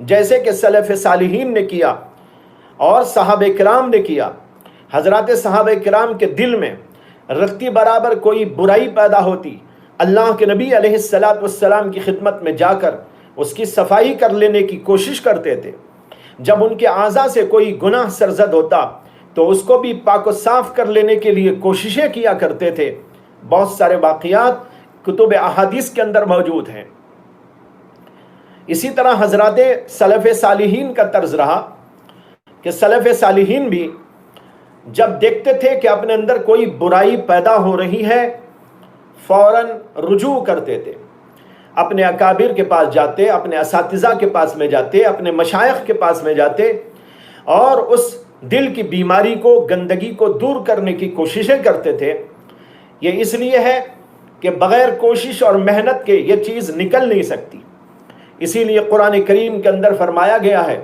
جیسے کہ سلف صالحین نے کیا اور صحابہ کرام نے کیا۔ حضرات صحابہ کرام کے دل میں رتی برابر کوئی برائی پیدا ہوتی، اللہ کے نبی علیہ السلام کی خدمت میں جا کر اس کی صفائی کر لینے کی کوشش کرتے تھے۔ جب ان کے اعضاء سے کوئی گناہ سرزد ہوتا تو اس کو بھی پاک و صاف کر لینے کے لیے کوششیں کیا کرتے تھے۔ بہت سارے واقعات کتب احادیث کے اندر موجود ہیں۔ اسی طرح حضرات سلف صالحین کا طرز رہا کہ سلف صالحین بھی جب دیکھتے تھے کہ اپنے اندر کوئی برائی پیدا ہو رہی ہے فوراً رجوع کرتے تھے، اپنے اکابر کے پاس جاتے، اپنے اساتذہ کے پاس میں جاتے، اپنے مشائخ کے پاس میں جاتے اور اس دل کی بیماری کو، گندگی کو دور کرنے کی کوششیں کرتے تھے۔ یہ اس لیے ہے کہ بغیر کوشش اور محنت کے یہ چیز نکل نہیں سکتی۔ اسی لیے قرآن کریم کے اندر فرمایا گیا ہے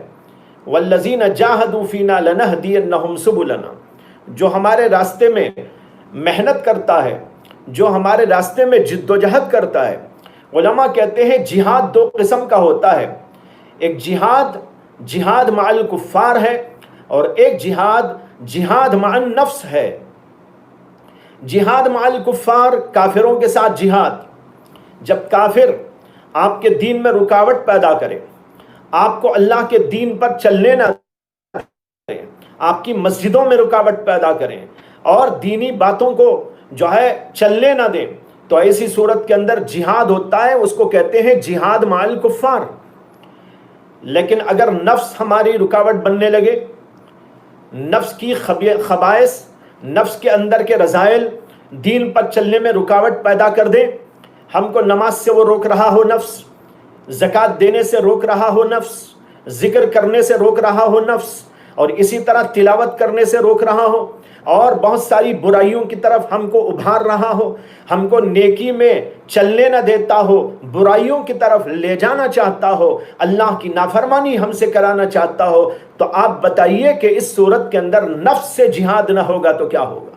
وَالَّذِينَ جَاهَدُوا فِينَا لَنَهْدِيَنَّهُمْ سُبُلَنَا، جو ہمارے راستے میں محنت کرتا ہے، جو ہمارے راستے میں جد و جہد کرتا ہے۔ علماء کہتے ہیں جہاد دو قسم کا ہوتا ہے، ایک جہاد مع الکفار ہے اور ایک جہاد مع النفس ہے۔ جہاد مع الکفار کافروں کے ساتھ جہاد، جب کافر آپ کے دین میں رکاوٹ پیدا کرے، آپ کو اللہ کے دین پر چلنے نہ دیں، آپ کی مسجدوں میں رکاوٹ پیدا کریں اور دینی باتوں کو جو ہے چلنے نہ دیں، تو ایسی صورت کے اندر جہاد ہوتا ہے، اس کو کہتے ہیں جہاد مع الکفار۔ لیکن اگر نفس ہماری رکاوٹ بننے لگے، نفس کی خبائث، نفس کے اندر کے رذائل دین پر چلنے میں رکاوٹ پیدا کر دیں، ہم کو نماز سے وہ روک رہا ہو نفس، زکوٰۃ دینے سے روک رہا ہو نفس، ذکر کرنے سے روک رہا ہو نفس، اور اسی طرح تلاوت کرنے سے روک رہا ہو، اور بہت ساری برائیوں کی طرف ہم کو ابھار رہا ہو، ہم کو نیکی میں چلنے نہ دیتا ہو، برائیوں کی طرف لے جانا چاہتا ہو، اللہ کی نافرمانی ہم سے کرانا چاہتا ہو، تو آپ بتائیے کہ اس صورت کے اندر نفس سے جہاد نہ ہوگا تو کیا ہوگا؟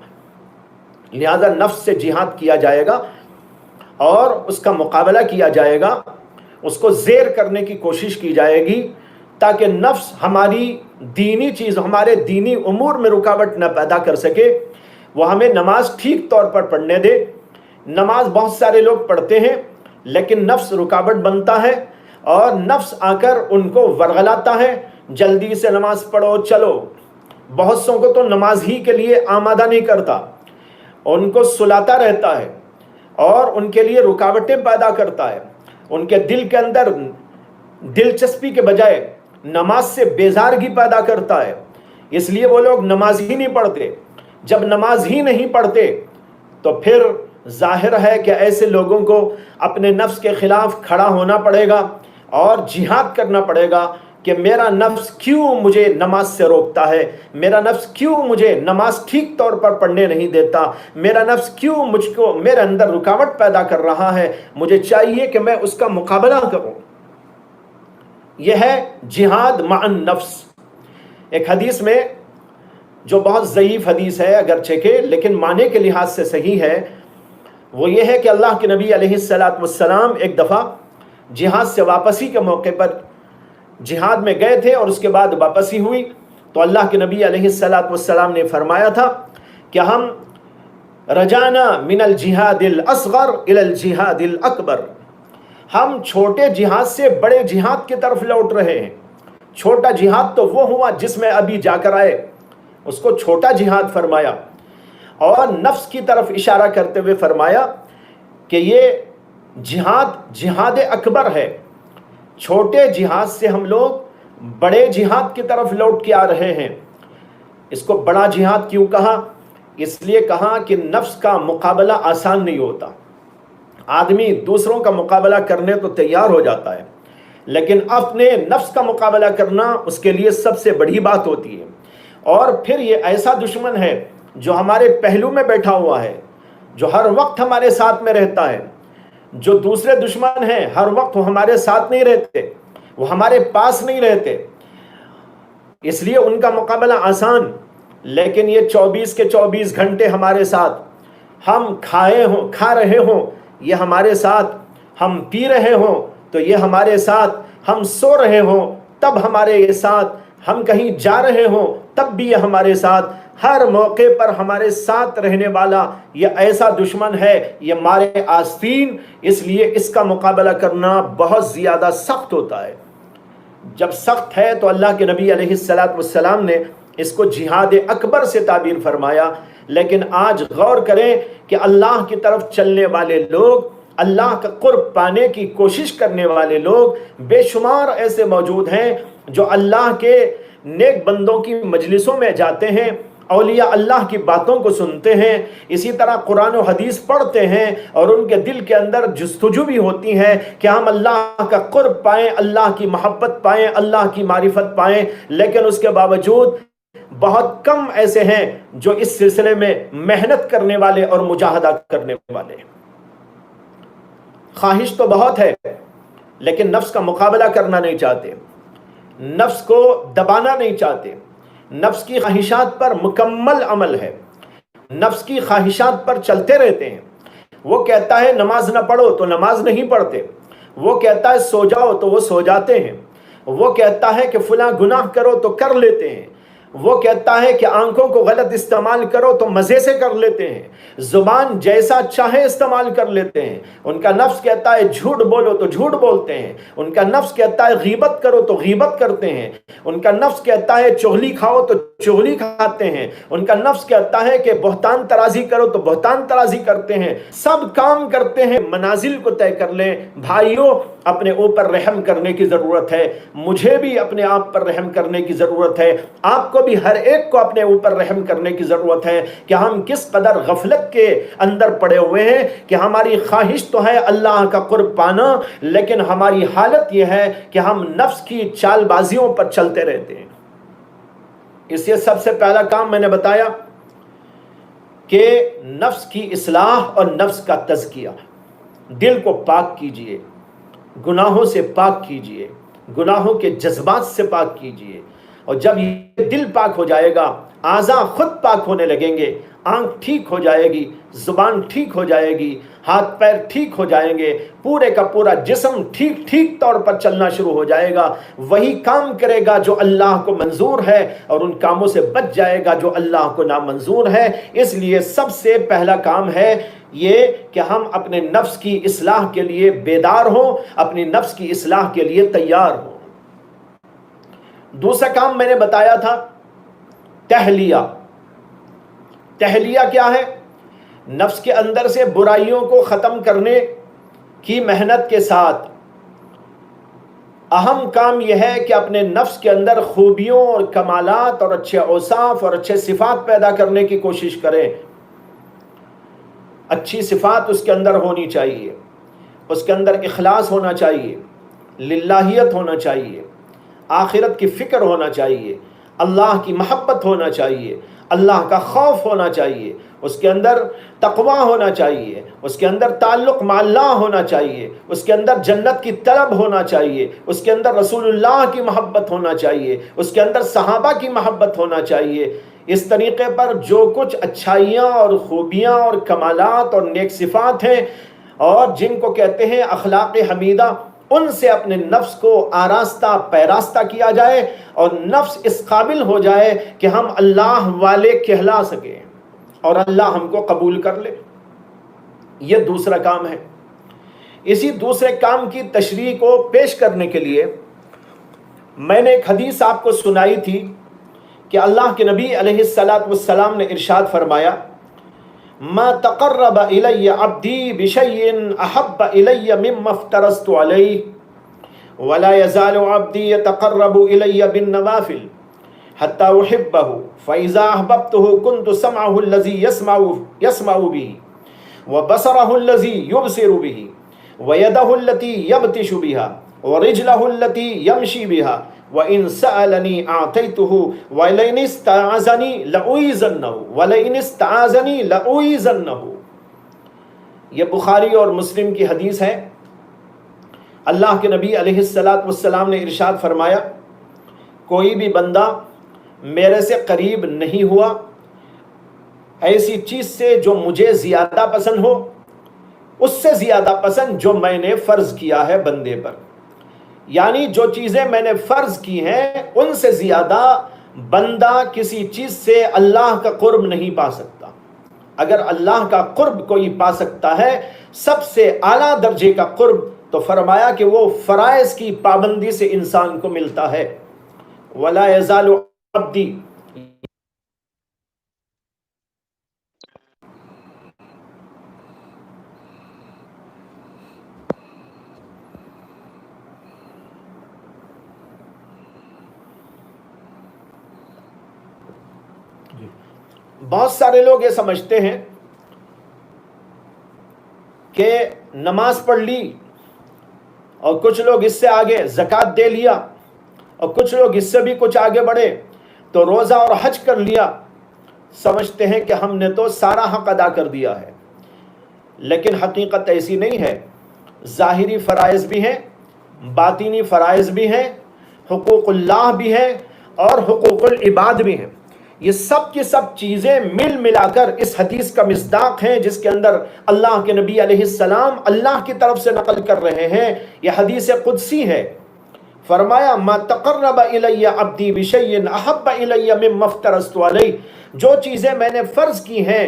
لہذا نفس سے جہاد کیا جائے گا اور اس کا مقابلہ کیا جائے گا، اس کو زیر کرنے کی کوشش کی جائے گی تاکہ نفس ہماری دینی چیز، ہمارے دینی امور میں رکاوٹ نہ پیدا کر سکے، وہ ہمیں نماز ٹھیک طور پر پڑھنے دے۔ نماز بہت سارے لوگ پڑھتے ہیں لیکن نفس رکاوٹ بنتا ہے اور نفس آ کر ان کو ورغلاتا ہے، جلدی سے نماز پڑھو چلو۔ بہت سو کو تو نماز ہی کے لیے آمادہ نہیں کرتا، ان کو سلاتا رہتا ہے اور ان کے لیے رکاوٹیں پیدا کرتا ہے، ان کے دل کے اندر دلچسپی کے بجائے نماز سے بیزارگی پیدا کرتا ہے، اس لیے وہ لوگ نماز ہی نہیں پڑھتے۔ جب نماز ہی نہیں پڑھتے تو پھر ظاہر ہے کہ ایسے لوگوں کو اپنے نفس کے خلاف کھڑا ہونا پڑے گا اور جہاد کرنا پڑے گا کہ میرا نفس کیوں مجھے نماز سے روکتا ہے، میرا نفس کیوں مجھے نماز ٹھیک طور پر پڑھنے نہیں دیتا، میرا نفس کیوں مجھ کو میرے اندر رکاوٹ پیدا کر رہا ہے، مجھے چاہیے کہ میں اس کا مقابلہ کروں۔ یہ ہے جہاد مع النفس۔ ایک حدیث میں جو بہت ضعیف حدیث ہے اگرچہ کہ لیکن معنی کے لحاظ سے صحیح ہے، وہ یہ ہے کہ اللہ کے نبی علیہ السلام ایک دفعہ جہاد سے واپسی کے موقع پر جہاد میں گئے تھے اور اس کے بعد واپسی ہوئی تو اللہ کے نبی علیہ السلام نے فرمایا تھا کہ ہم رجعنا من الجہاد الاصغر الى الجہاد الاکبر، ہم چھوٹے جہاد سے بڑے جہاد کی طرف لوٹ رہے ہیں۔ چھوٹا جہاد تو وہ ہوا جس میں ابھی جا کر آئے، اس کو چھوٹا جہاد فرمایا، اور نفس کی طرف اشارہ کرتے ہوئے فرمایا کہ یہ جہاد اکبر ہے۔ چھوٹے جہاد سے ہم لوگ بڑے جہاد کی طرف لوٹ کے آ رہے ہیں۔ اس کو بڑا جہاد کیوں کہا؟ اس لیے کہا کہ نفس کا مقابلہ آسان نہیں ہوتا۔ آدمی دوسروں کا مقابلہ کرنے تو تیار ہو جاتا ہے لیکن اپنے نفس کا مقابلہ کرنا اس کے لیے سب سے بڑی بات ہوتی ہے۔ اور پھر یہ ایسا دشمن ہے جو ہمارے پہلو میں بیٹھا ہوا ہے، جو ہر وقت ہمارے ساتھ میں رہتا ہے۔ جو دوسرے دشمن ہیں ہر وقت وہ ہمارے ساتھ نہیں رہتے، وہ ہمارے پاس نہیں رہتے، اس لیے ان کا مقابلہ آسان، لیکن یہ 24 کے 24 گھنٹے ہمارے ساتھ، ہم کھا رہے ہوں یہ ہمارے ساتھ، ہم پی رہے ہوں تو یہ ہمارے ساتھ، ہم سو رہے ہوں تب ہمارے یہ ساتھ، ہم کہیں جا رہے ہوں تب بھی یہ ہمارے ساتھ، ہر موقع پر ہمارے ساتھ رہنے والا یہ ایسا دشمن ہے، یہ مارے آستین، اس لیے اس کا مقابلہ کرنا بہت زیادہ سخت ہوتا ہے۔ جب سخت ہے تو اللہ کے نبی علیہ السلام نے اس کو جہاد اکبر سے تعبیر فرمایا۔ لیکن آج غور کریں کہ اللہ کی طرف چلنے والے لوگ، اللہ کا قرب پانے کی کوشش کرنے والے لوگ بے شمار ایسے موجود ہیں جو اللہ کے نیک بندوں کی مجلسوں میں جاتے ہیں، اولیاء اللہ کی باتوں کو سنتے ہیں، اسی طرح قرآن و حدیث پڑھتے ہیں، اور ان کے دل کے اندر جستجو بھی ہوتی ہے کہ ہم اللہ کا قرب پائیں، اللہ کی محبت پائیں، اللہ کی معرفت پائیں، لیکن اس کے باوجود بہت کم ایسے ہیں جو اس سلسلے میں محنت کرنے والے اور مجاہدہ کرنے والے۔ خواہش تو بہت ہے لیکن نفس کا مقابلہ کرنا نہیں چاہتے، نفس کو دبانا نہیں چاہتے، نفس کی خواہشات پر مکمل عمل ہے، نفس کی خواہشات پر چلتے رہتے ہیں۔ وہ کہتا ہے نماز نہ پڑھو تو نماز نہیں پڑھتے، وہ کہتا ہے سو جاؤ تو وہ سو جاتے ہیں، وہ کہتا ہے کہ فلاں گناہ کرو تو کر لیتے ہیں، وہ کہتا ہے کہ آنکھوں کو غلط استعمال کرو تو مزے سے کر لیتے ہیں، زبان جیسا چاہے استعمال کر لیتے ہیں۔ ان کا نفس کہتا ہے جھوٹ بولو تو جھوٹ بولتے ہیں، ان کا نفس کہتا ہے غیبت کرو تو غیبت کرتے ہیں، ان کا نفس کہتا ہے چغلی کھاؤ تو چغلی کھاتے ہیں، ان کا نفس کہتا ہے کہ بہتان ترازی کرو تو بہتان ترازی کرتے ہیں، سب کام کرتے ہیں۔ منازل کو طے کر لیں بھائیوں، اپنے اوپر رحم کرنے کی ضرورت ہے، مجھے بھی اپنے آپ پر رحم کرنے کی ضرورت ہے، آپ کو بھی، ہر ایک کو اپنے اوپر رحم کرنے کی ضرورت ہے کہ ہم کس قدر غفلت کے اندر پڑے ہوئے ہیں کہ ہماری خواہش تو ہے اللہ کا قرب پانا، لیکن ہماری حالت یہ ہے کہ ہم نفس کی چال بازیوں پر چلتے رہتے ہیں۔ اس لیے سب سے پہلا کام میں نے بتایا کہ نفس کی اصلاح اور نفس کا تزکیہ، دل کو پاک کیجئے، گناہوں سے پاک کیجئے، گناہوں کے جذبات سے پاک کیجئے، اور جب یہ دل پاک ہو جائے گا اعضاء خود پاک ہونے لگیں گے، آنکھ ٹھیک ہو جائے گی، زبان ٹھیک ہو جائے گی، ہاتھ پیر ٹھیک ہو جائیں گے، پورے کا پورا جسم ٹھیک طور پر چلنا شروع ہو جائے گا، وہی کام کرے گا جو اللہ کو منظور ہے اور ان کاموں سے بچ جائے گا جو اللہ کو نامنظور ہے۔ اس لیے سب سے پہلا کام ہے یہ کہ ہم اپنے نفس کی اصلاح کے لیے بیدار ہوں، اپنی نفس کی اصلاح کے لیے تیار ہوں۔ دوسرا کام میں نے بتایا تھا تحلیہ۔ تحلیہ کیا ہے؟ نفس کے اندر سے برائیوں کو ختم کرنے کی محنت کے ساتھ اہم کام یہ ہے کہ اپنے نفس کے اندر خوبیوں اور کمالات اور اچھے اوصاف اور اچھے صفات پیدا کرنے کی کوشش کریں۔ اچھی صفات اس کے اندر ہونی چاہیے، اس کے اندر اخلاص ہونا چاہیے، للہیت ہونا چاہیے، آخرت کی فکر ہونا چاہیے، اللہ کی محبت ہونا چاہیے، اللہ کا خوف ہونا چاہیے، اس کے اندر تقوی ہونا چاہیے، اس کے اندر تعلق مع اللہ ہونا چاہیے، اس کے اندر جنت کی طلب ہونا چاہیے، اس کے اندر رسول اللہ کی محبت ہونا چاہیے، اس کے اندر صحابہ کی محبت ہونا چاہیے۔ اس طریقے پر جو کچھ اچھائیاں اور خوبیاں اور کمالات اور نیک صفات ہیں اور جن کو کہتے ہیں اخلاق حمیدہ، ان سے اپنے نفس کو آراستہ پیراستہ کیا جائے اور نفس اس قابل ہو جائے کہ ہم اللہ والے کہلا سکیں اور اللہ ہم کو قبول کر لے۔ یہ دوسرا کام ہے۔ اسی دوسرے کام کی تشریح کو پیش کرنے کے لیے میں نے ایک حدیث آپ کو سنائی تھی کہ اللہ کے نبی علیہ السلام نے ارشاد فرمایا، ما تقرب الی عبدی بشیء احب الی مما افترضت علیہ ولا یزال عبدی یتقرب الی بالنوافل حتی احبہ فاذا احببته كنت سمعه الذی یسمع به وبصرہ الذی یبصر به ویدہ التي یبطش بها ورجلہ التي یمشی بها وَإِن سَأَلَنِي أَعْطَيْتُهُ وَلَئِنِ اسْتَعَاذَنِي لَأُعِيذَنَّهُ۔ یہ بخاری اور مسلم کی حدیث ہے۔ اللہ کے نبی علیہ السلام نے ارشاد فرمایا، کوئی بھی بندہ میرے سے قریب نہیں ہوا ایسی چیز سے جو مجھے زیادہ پسند ہو، اس سے زیادہ پسند جو میں نے فرض کیا ہے بندے پر، یعنی جو چیزیں میں نے فرض کی ہیں ان سے زیادہ بندہ کسی چیز سے اللہ کا قرب نہیں پا سکتا. اگر اللہ کا قرب کوئی پا سکتا ہے سب سے اعلیٰ درجے کا قرب، تو فرمایا کہ وہ فرائض کی پابندی سے انسان کو ملتا ہے. وَلَا يَزَالُ عَبْدِي. بہت سارے لوگ یہ سمجھتے ہیں کہ نماز پڑھ لی اور کچھ لوگ اس سے آگے زکوٰۃ دے لیا اور کچھ لوگ اس سے بھی کچھ آگے بڑھے تو روزہ اور حج کر لیا، سمجھتے ہیں کہ ہم نے تو سارا حق ادا کر دیا ہے. لیکن حقیقت ایسی نہیں ہے. ظاہری فرائض بھی ہیں، باطنی فرائض بھی ہیں، حقوق اللہ بھی ہیں اور حقوق العباد بھی ہیں. یہ سب کی سب چیزیں مل ملا کر اس حدیث کا مصداق ہیں جس کے اندر اللہ کے نبی علیہ السلام اللہ کی طرف سے نقل کر رہے ہیں. یہ حدیث قدسی ہے. فرمایا ما تقرب الی عبدی بشیء احب الی مما افترضت علیہ. جو چیزیں میں نے فرض کی ہیں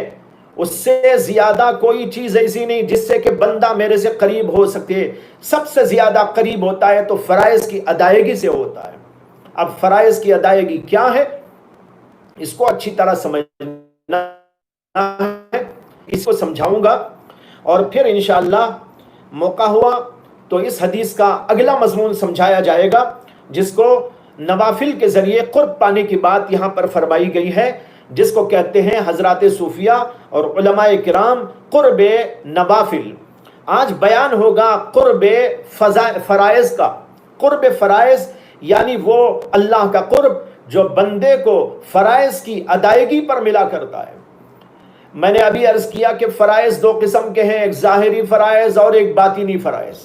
اس سے زیادہ کوئی چیز ایسی نہیں جس سے کہ بندہ میرے سے قریب ہو سکے. سب سے زیادہ قریب ہوتا ہے تو فرائض کی ادائیگی سے ہوتا ہے. اب فرائض کی ادائیگی کیا ہے اس کو اچھی طرح سمجھنا ہے، اس کو سمجھاؤں گا اور پھر انشاءاللہ موقع ہوا تو اس حدیث کا اگلا مضمون سمجھایا جائے گا جس کو نوافل کے ذریعے قرب پانے کی بات یہاں پر فرمائی گئی ہے، جس کو کہتے ہیں حضرات صوفیہ اور علماء کرام قرب نوافل. آج بیان ہوگا قرب فرائض کا. قرب فرائض یعنی وہ اللہ کا قرب جو بندے کو فرائض کی ادائیگی پر ملا کرتا ہے. میں نے ابھی عرض کیا کہ فرائض دو قسم کے ہیں، ایک ظاہری فرائض اور ایک باطنی فرائض.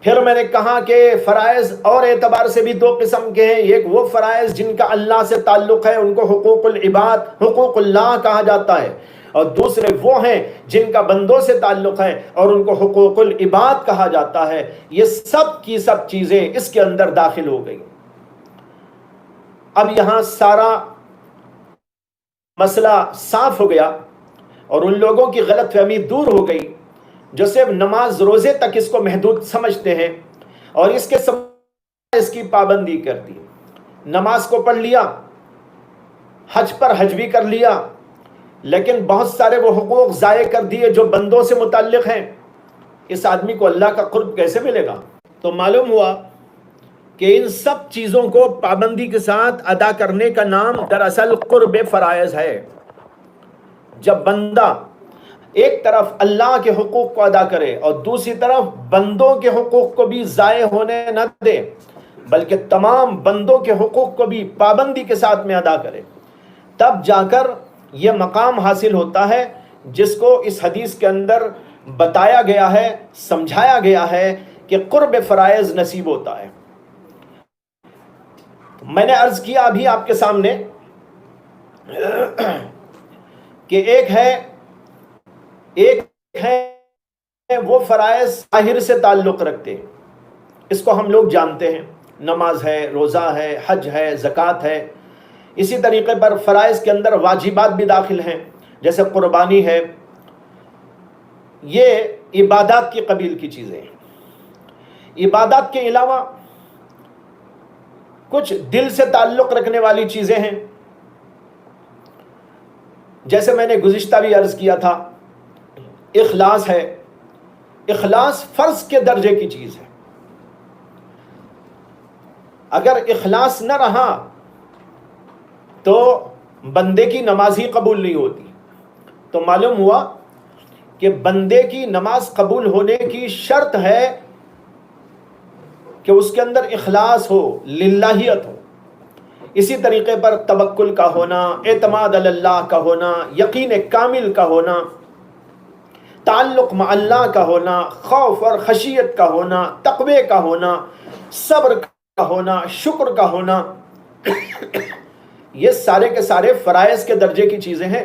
پھر میں نے کہا کہ فرائض اور اعتبار سے بھی دو قسم کے ہیں. ایک وہ فرائض جن کا اللہ سے تعلق ہے ان کو حقوق العباد، حقوق اللہ کہا جاتا ہے، اور دوسرے وہ ہیں جن کا بندوں سے تعلق ہے اور ان کو حقوق العباد کہا جاتا ہے. یہ سب کی سب چیزیں اس کے اندر داخل ہو گئی. اب یہاں سارا مسئلہ صاف ہو گیا اور ان لوگوں کی غلط فہمی دور ہو گئی جو صرف نماز روزے تک اس کو محدود سمجھتے ہیں اور اس کے سب اس کی پابندی کرتی. نماز کو پڑھ لیا، حج پر حج بھی کر لیا، لیکن بہت سارے وہ حقوق ضائع کر دیے جو بندوں سے متعلق ہیں. اس آدمی کو اللہ کا قرب کیسے ملے گا؟ تو معلوم ہوا کہ ان سب چیزوں کو پابندی کے ساتھ ادا کرنے کا نام دراصل قرب فرائض ہے. جب بندہ ایک طرف اللہ کے حقوق کو ادا کرے اور دوسری طرف بندوں کے حقوق کو بھی ضائع ہونے نہ دے بلکہ تمام بندوں کے حقوق کو بھی پابندی کے ساتھ میں ادا کرے، تب جا کر یہ مقام حاصل ہوتا ہے جس کو اس حدیث کے اندر بتایا گیا ہے، سمجھایا گیا ہے کہ قرب فرائض نصیب ہوتا ہے. میں نے عرض کیا ابھی آپ کے سامنے کہ ایک ہے وہ فرائض ظاہر سے تعلق رکھتے ہیں، اس کو ہم لوگ جانتے ہیں، نماز ہے، روزہ ہے، حج ہے، زکوٰۃ ہے. اسی طریقے پر فرائض کے اندر واجبات بھی داخل ہیں جیسے قربانی ہے. یہ عبادات کی قبیل کی چیزیں ہیں. عبادات کے علاوہ کچھ دل سے تعلق رکھنے والی چیزیں ہیں، جیسے میں نے گزشتہ بھی عرض کیا تھا اخلاص ہے. اخلاص فرض کے درجے کی چیز ہے. اگر اخلاص نہ رہا تو بندے کی نماز ہی قبول نہیں ہوتی. تو معلوم ہوا کہ بندے کی نماز قبول ہونے کی شرط ہے کہ اس کے اندر اخلاص ہو، للہیت ہو. اسی طریقے پر توکل کا ہونا، اعتماد علی اللہ کا ہونا، یقین کامل کا ہونا، تعلق مع اللہ کا ہونا، خوف اور خشیت کا ہونا، تقوی کا ہونا، صبر کا ہونا، شکر کا ہونا، یہ سارے کے سارے فرائض کے درجے کی چیزیں ہیں.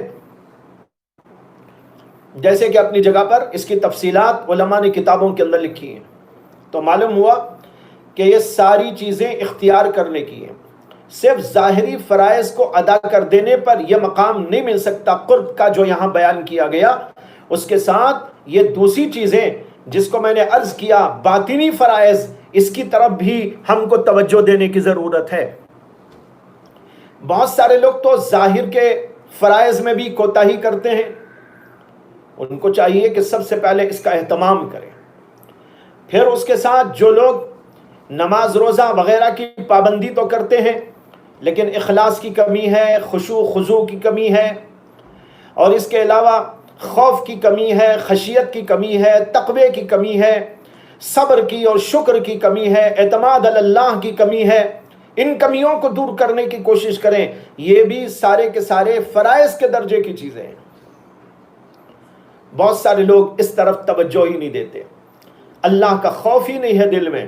جیسے کہ اپنی جگہ پر اس کی تفصیلات علماء نے کتابوں کے اندر لکھی ہیں. تو معلوم ہوا کہ یہ ساری چیزیں اختیار کرنے کی ہیں. صرف ظاہری فرائض کو ادا کر دینے پر یہ مقام نہیں مل سکتا قرب کا جو یہاں بیان کیا گیا. اس کے ساتھ یہ دوسری چیزیں جس کو میں نے عرض کیا باطنی فرائض، اس کی طرف بھی ہم کو توجہ دینے کی ضرورت ہے. بہت سارے لوگ تو ظاہر کے فرائض میں بھی کوتاہی کرتے ہیں. ان کو چاہیے کہ سب سے پہلے اس کا اہتمام کریں. پھر اس کے ساتھ جو لوگ نماز روزہ وغیرہ کی پابندی تو کرتے ہیں لیکن اخلاص کی کمی ہے، خشوع خضوع کی کمی ہے، اور اس کے علاوہ خوف کی کمی ہے، خشیت کی کمی ہے، تقوی کی کمی ہے، صبر کی اور شکر کی کمی ہے، اعتماد علی اللہ کی کمی ہے. ان کمیوں کو دور کرنے کی کوشش کریں. یہ بھی سارے کے سارے فرائض کے درجے کی چیزیں ہیں. بہت سارے لوگ اس طرف توجہ ہی نہیں دیتے. اللہ کا خوف ہی نہیں ہے دل میں،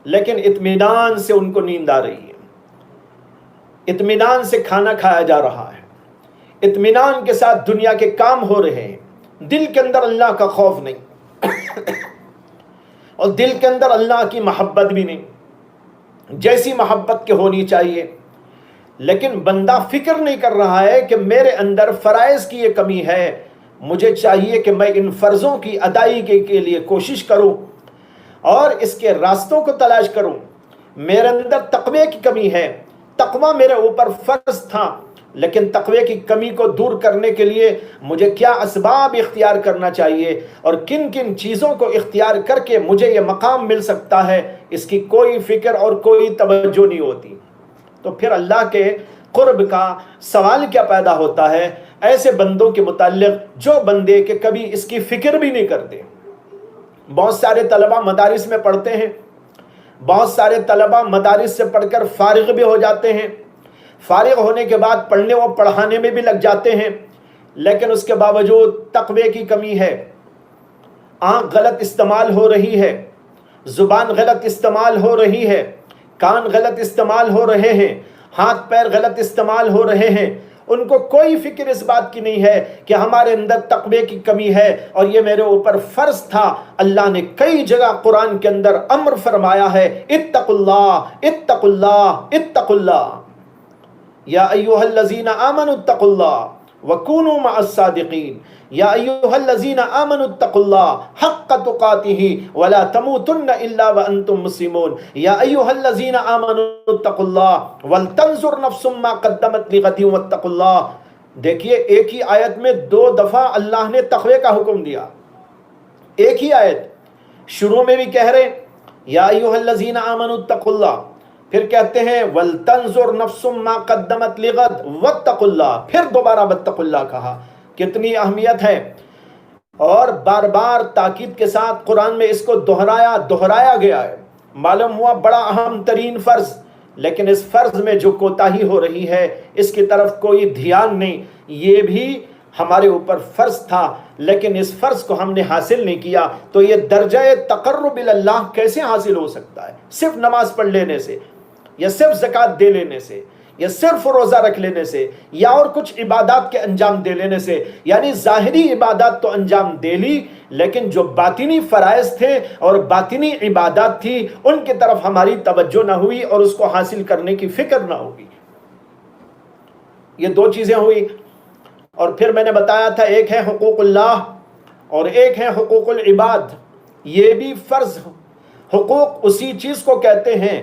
لیکن اطمینان سے ان کو نیند آ رہی ہے، اطمینان سے کھانا کھایا جا رہا ہے، اطمینان کے ساتھ دنیا کے کام ہو رہے ہیں. دل کے اندر اللہ کا خوف نہیں اور دل کے اندر اللہ کی محبت بھی نہیں جیسی محبت کے ہونی چاہیے. لیکن بندہ فکر نہیں کر رہا ہے کہ میرے اندر فرائض کی یہ کمی ہے، مجھے چاہیے کہ میں ان فرضوں کی ادائیگی کے لیے کوشش کروں اور اس کے راستوں کو تلاش کروں. میرے اندر تقوی کی کمی ہے، تقوی میرے اوپر فرض تھا، لیکن تقوی کی کمی کو دور کرنے کے لیے مجھے کیا اسباب اختیار کرنا چاہیے اور کن کن چیزوں کو اختیار کر کے مجھے یہ مقام مل سکتا ہے، اس کی کوئی فکر اور کوئی توجہ نہیں ہوتی. تو پھر اللہ کے قرب کا سوال کیا پیدا ہوتا ہے ایسے بندوں کے متعلق جو بندے کہ کبھی اس کی فکر بھی نہیں کرتے. بہت سارے طلبہ مدارس میں پڑھتے ہیں، بہت سارے طلبہ مدارس سے پڑھ کر فارغ بھی ہو جاتے ہیں، فارغ ہونے کے بعد پڑھنے و پڑھانے میں بھی لگ جاتے ہیں، لیکن اس کے باوجود تقوی کی کمی ہے. آنکھ غلط استعمال ہو رہی ہے، زبان غلط استعمال ہو رہی ہے، کان غلط استعمال ہو رہے ہیں، ہاتھ پیر غلط استعمال ہو رہے ہیں. ان کو کوئی فکر اس بات کی نہیں ہے کہ ہمارے اندر تقوی کی کمی ہے اور یہ میرے اوپر فرض تھا. اللہ نے کئی جگہ قرآن کے اندر امر فرمایا ہے، اتقوا اللہ اتقوا اللہ اتقوا اللہ، یا ایھا الذین آمنوا اتقوا اللہ وکونوا مع الصادقین، یا ایھا الذین آمنوا اتقوا اللہ حق تقاتہ ولا تموتن الا وانتم مسلمون، یا ایھا الذین آمنوا اتقوا اللہ ولتنظر نفس ما قدمت لغد واتقوا اللہ. دیکھیے ایک ہی آیت میں 2 دفعہ اللہ نے تقوی کا حکم دیا. ایک ہی آیت شروع میں بھی کہہ رہے یا ایھا الذین آمنوا اتقوا اللہ، پھر کہتے ہیں وَلْتَنْظُرْ نَفْسٌ مَا قَدَّمَتْ لِغَدٍ وَاتَّقُوا اللَّهَ، پھر دوبارہ وَاتَّقُوا اللَّهَ کہا. کتنی اہمیت ہے، اور بار بار تاکید کے ساتھ قرآن میں اس کو دہرایا گیا ہے. معلوم ہوا بڑا اہم ترین فرض، لیکن اس فرض میں جو کوتاہی ہو رہی ہے اس کی طرف کوئی دھیان نہیں. یہ بھی ہمارے اوپر فرض تھا لیکن اس فرض کو ہم نے حاصل نہیں کیا. تو یہ درجہ تقرب اللہ کیسے حاصل ہو سکتا ہے؟ صرف نماز پڑھ لینے سے، یا صرف زکوٰۃ دے لینے سے، یا صرف روزہ رکھ لینے سے، یا اور کچھ عبادات کے انجام دے لینے سے. یعنی ظاہری عبادات تو انجام دے لی، لیکن جو باطنی فرائض تھے اور باطنی عبادات تھی ان کی طرف ہماری توجہ نہ ہوئی اور اس کو حاصل کرنے کی فکر نہ ہوئی. یہ 2 چیزیں ہوئی. اور پھر میں نے بتایا تھا ایک ہے حقوق اللہ اور ایک ہے حقوق العباد. یہ بھی فرض. حقوق اسی چیز کو کہتے ہیں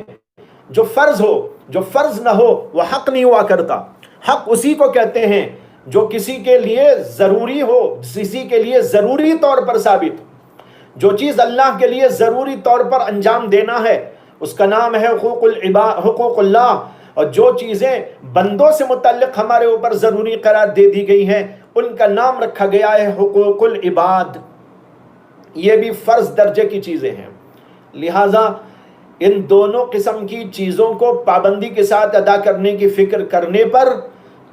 جو فرض ہو، جو فرض نہ ہو وہ حق نہیں ہوا کرتا. حق اسی کو کہتے ہیں جو کسی کے لیے ضروری ہو، کسی کے لیے ضروری طور پر ثابت. جو چیز اللہ کے لیے ضروری طور پر انجام دینا ہے اس کا نام ہے حقوق اللہ. اور جو چیزیں بندوں سے متعلق ہمارے اوپر ضروری قرار دے دی گئی ہیں ان کا نام رکھا گیا ہے حقوق العباد. یہ بھی فرض درجے کی چیزیں ہیں. لہٰذا ان دونوں قسم کی چیزوں کو پابندی کے ساتھ ادا کرنے کی فکر کرنے پر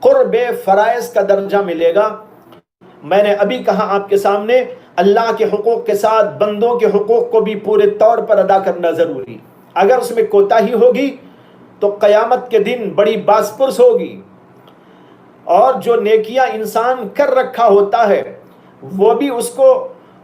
قرب فرائض کا درجہ ملے گا. میں نے ابھی کہا آپ کے سامنے اللہ کے حقوق کے ساتھ بندوں کے حقوق کو بھی پورے طور پر ادا کرنا ضروری. اگر اس میں کوتاہی ہوگی تو قیامت کے دن بڑی باس پرس ہوگی، اور جو نیکیاں انسان کر رکھا ہوتا ہے وہ بھی اس کو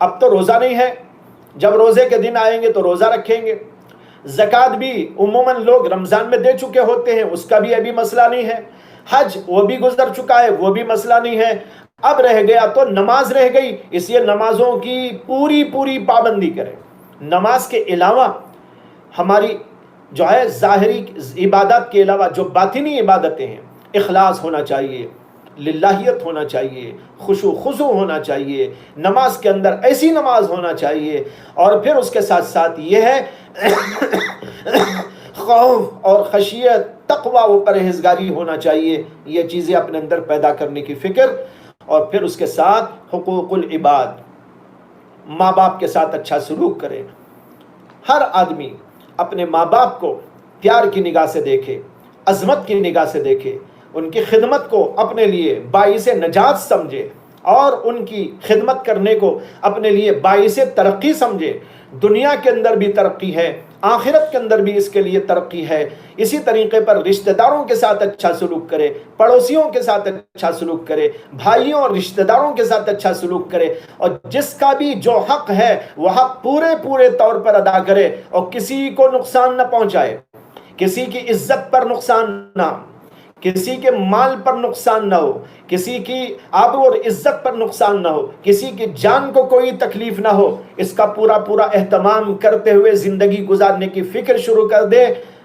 اب تو روزہ نہیں ہے، جب روزے کے دن آئیں گے تو روزہ رکھیں گے۔ زکوٰۃ بھی عموماً لوگ رمضان میں دے چکے ہوتے ہیں، اس کا بھی ابھی مسئلہ نہیں ہے۔ حج وہ بھی گزر چکا ہے، وہ بھی مسئلہ نہیں ہے۔ اب رہ گیا تو نماز رہ گئی، اس لیے نمازوں کی پوری پابندی کریں۔ نماز کے علاوہ ہماری جو ہے ظاہری عبادات کے علاوہ جو باطنی عبادتیں ہیں، اخلاص ہونا چاہیے، للہیت ہونا چاہیے، خشوع خضوع ہونا چاہیے، نماز کے اندر ایسی نماز ہونا چاہیے، اور پھر اس کے ساتھ ساتھ یہ ہے خوف اور خشیت، تقوی و پرہیزگاری ہونا چاہیے۔ یہ چیزیں اپنے اندر پیدا کرنے کی فکر، اور پھر اس کے ساتھ حقوق العباد، ماں باپ کے ساتھ اچھا سلوک کرے۔ ہر آدمی اپنے ماں باپ کو پیار کی نگاہ سے دیکھے، عظمت کی نگاہ سے دیکھے، ان کی خدمت کو اپنے لیے باعث نجات سمجھے، اور ان کی خدمت کرنے کو اپنے لیے باعث ترقی سمجھے۔ دنیا کے اندر بھی ترقی ہے، آخرت کے اندر بھی اس کے لیے ترقی ہے۔ اسی طریقے پر رشتہ داروں کے ساتھ اچھا سلوک کرے، پڑوسیوں کے ساتھ اچھا سلوک کرے، بھائیوں اور رشتہ داروں کے ساتھ اچھا سلوک کرے، اور جس کا بھی جو حق ہے وہ حق پورے طور پر ادا کرے، اور کسی کو نقصان نہ پہنچائے، کسی کی عزت پر نقصان نہ، کسی کے مال پر نقصان نہ ہو، کسی کی آبرو اور عزت پر نقصان نہ ہو، کسی کی جان کو کوئی تکلیف نہ ہو، اس کا پورا اہتمام کرتے ہوئے زندگی گزارنے کی فکر شروع کر دے۔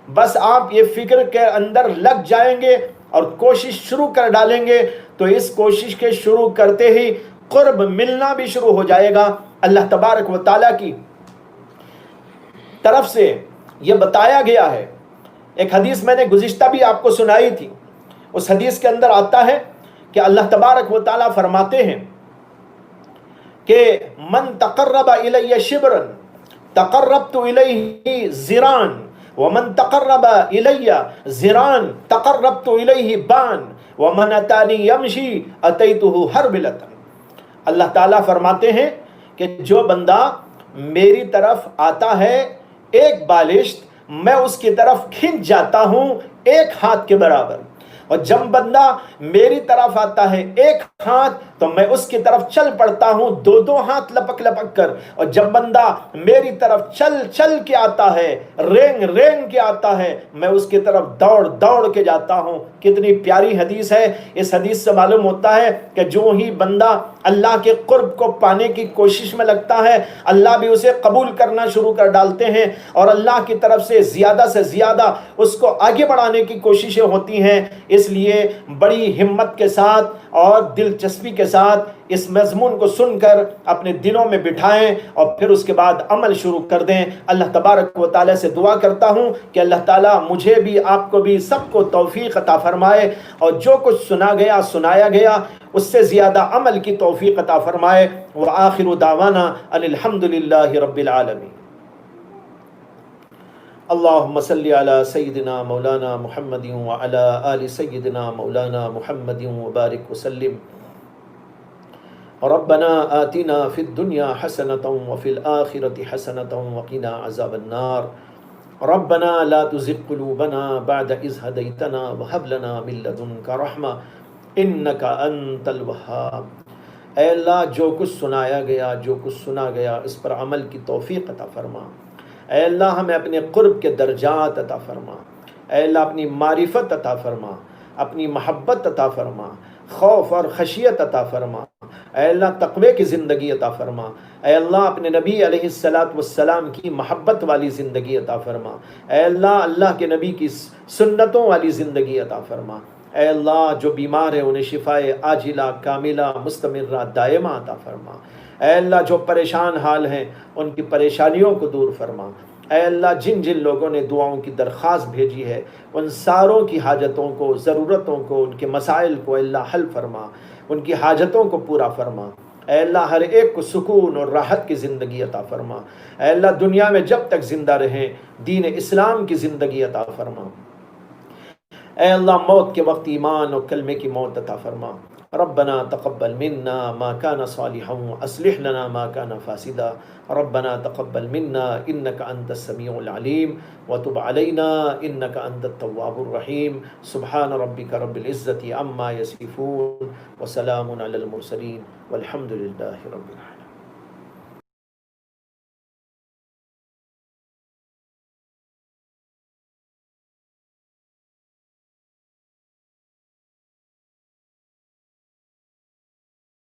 بس آپ یہ فکر کے اندر لگ جائیں گے اور کوشش شروع کر ڈالیں گے، تو اس کوشش کے شروع کرتے ہی قرب ملنا بھی شروع ہو جائے گا۔ اللہ تبارک و تعالیٰ کی طرف سے یہ بتایا گیا ہے۔ ایک حدیث میں نے گزشتہ بھی آپ کو سنائی تھی، اس حدیث کے اندر آتا ہے کہ اللہ تبارک و تعالیٰ فرماتے ہیں کہ من تقرب الی شبرا تقربت الیہ ذراعا ومن تقرب الی ذراعا تقربت الیہ بان ومن اتانی یمشی اتیتہ ہرولۃ۔ اللہ تعالیٰ فرماتے ہیں کہ جو بندہ میری طرف آتا ہے ایک بالشت، میں اس کی طرف کھنچ جاتا ہوں ایک ہاتھ کے برابر، اور جب بندہ میری طرف آتا ہے ایک ہاتھ تو میں اس کی طرف چل پڑتا ہوں دو ہاتھ لپک کر، اور جب بندہ میری طرف چل کے آتا ہے، رینگ کے آتا ہے، میں اس کی طرف دوڑ کے جاتا ہوں۔ کتنی پیاری حدیث ہے۔ اس حدیث سے معلوم ہوتا ہے کہ جو ہی بندہ اللہ کے قرب کو پانے کی کوشش میں لگتا ہے، اللہ بھی اسے قبول کرنا شروع کر ڈالتے ہیں، اور اللہ کی طرف سے زیادہ اس کو آگے بڑھانے کی کوششیں ہوتی ہیں۔ اس لیے بڑی ہمت کے ساتھ اور دلچسپی کے ساتھ اس مضمون کو سن کر اپنے دلوں میں بٹھائیں، اور پھر اس کے بعد عمل شروع کر دیں۔ اللہ تبارک و تعالیٰ سے دعا کرتا ہوں کہ اللہ تعالیٰ مجھے بھی، آپ کو بھی، سب کو توفیق عطا فرمائے، اور جو کچھ سنایا گیا اس سے زیادہ عمل کی توفیق عطا فرمائے۔ وآخر دعوانا ان الحمد للہ رب العالمین۔ اللہم صلی علی سیدنا مولانا محمد وعلی آل سیدنا مولانا محمد وبارک وسلم۔ ربنا آتنا فی الدنیا حسنة وفی الآخرة حسنة وقنا عذاب النار۔ ربنا لا تزغ قلوبنا بعد إذ هديتنا وهب لنا من لدنك رحمة إنك أنت الوهاب۔ اے اللہ، جو کچھ سنایا گیا، جو کچھ سنا گیا، اس پر عمل کی توفیق عطا فرما۔ اے اللہ، ہمیں اپنے قرب کے درجات عطا فرما۔ اے اللہ، اپنی معرفت عطا فرما، اپنی محبت عطا فرما، خوف اور خشیت عطا فرما۔ اے اللہ، تقوی کی زندگی عطا فرما۔ اے اللہ، اپنے نبی علیہ السلام کی محبت والی زندگی عطا فرما۔ اے اللہ، اللہ کے نبی کی سنتوں والی زندگی عطا فرما۔ اے اللہ، جو بیمار ہیں انہیں شفائے عاجلہ کاملہ مستمرہ دائمہ عطا فرما۔ اے اللہ، جو پریشان حال ہیں ان کی پریشانیوں کو دور فرما۔ اے اللہ، جن لوگوں نے دعاؤں کی درخواست بھیجی ہے ان ساروں کی حاجتوں کو، ضرورتوں کو، ان کے مسائل کو اللہ حل فرما، ان کی حاجتوں کو پورا فرما۔ اے اللہ، ہر ایک کو سکون اور راحت کی زندگی عطا فرما۔ اے اللہ، دنیا میں جب تک زندہ رہیں دین اسلام کی زندگی عطا فرما۔ اے اللہ، موت کے وقت ایمان اور کلمے کی موت عطا فرما۔ ربنا تقبل منا ما كان صالحا واصلح لنا ما كان فاسدا۔ ربنا تقبل منا انك انت السميع العليم وتب علينا انك انت التواب الرحيم۔ سبحان ربك رب العزة عما يصفون وسلام على المرسلين والحمد لله رب العالمين۔